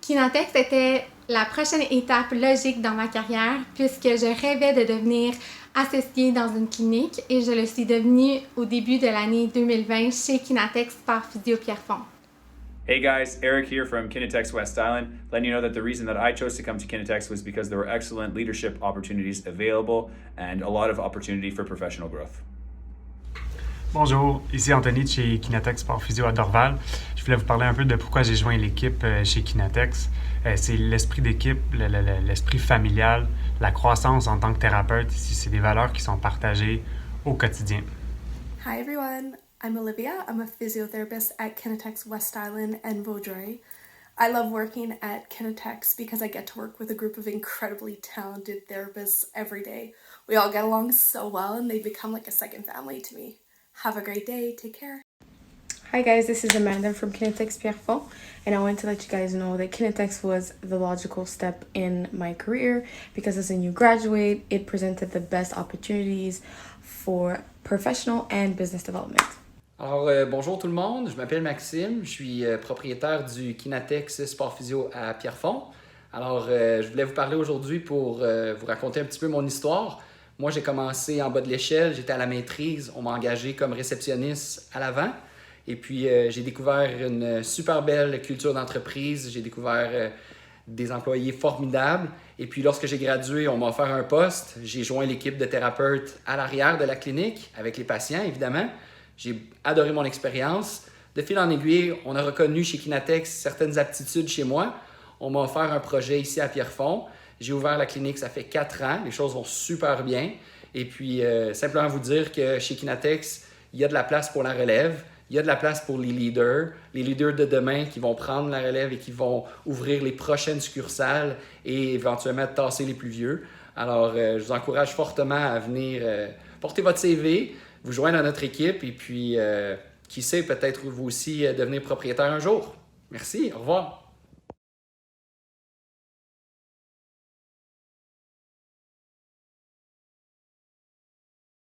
Kinatex était la prochaine étape logique dans ma carrière puisque je rêvais de devenir associée dans une clinique et je le suis devenue au début de l'année 2020 chez Kinatex par Physio Pierrefonds. Hey guys, Eric here from Kinatex West Island, letting you know that the reason that I chose to come to Kinatex was because there were excellent leadership opportunities available and a lot of opportunity for professional growth. Bonjour, ici Anthony de chez Kinatex Sport Physio à Dorval. Je voulais vous parler un peu de pourquoi j'ai joint l'équipe chez Kinatex. C'est l'esprit d'équipe, l'esprit familial, la croissance en tant que thérapeute. C'est des valeurs qui sont partagées au quotidien. Hi everyone, I'm Olivia. I'm a physiotherapist at Kinatex West Island and Vaudreuil. I love working at Kinatex because I get to work with a group of incredibly talented therapists every day. We all get along so well and they become like a second family to me. Have a great day. Take care. Hi guys, this is Amanda from Kinatex Pierrefonds, and I wanted to let you guys know that Kinatex was the logical step in my career because as a new graduate, it presented the best opportunities for professional and business development. Alors, bonjour tout le monde, je m'appelle Maxime, je suis propriétaire du Kinatex Sport Physio à Pierrefonds. Alors, je voulais vous parler aujourd'hui pour vous raconter un petit peu mon histoire. Moi, j'ai commencé en bas de l'échelle, j'étais à la maîtrise, on m'a engagé comme réceptionniste à l'avant. Et puis, j'ai découvert une super belle culture d'entreprise, j'ai découvert des employés formidables. Et puis, lorsque j'ai gradué, on m'a offert un poste. J'ai joint l'équipe de thérapeutes à l'arrière de la clinique, avec les patients, évidemment. J'ai adoré mon expérience. De fil en aiguille, on a reconnu chez Kinatex certaines aptitudes chez moi. On m'a offert un projet ici à Pierrefonds. J'ai ouvert la clinique, ça fait 4 ans. Les choses vont super bien. Et puis, simplement vous dire que chez Kinatex, il y a de la place pour la relève. Il y a de la place pour les leaders de demain qui vont prendre la relève et qui vont ouvrir les prochaines succursales et éventuellement tasser les plus vieux. Alors, je vous encourage fortement à venir porter votre CV, vous joindre à notre équipe et puis, qui sait, peut-être vous aussi devenir propriétaire un jour. Merci, au revoir.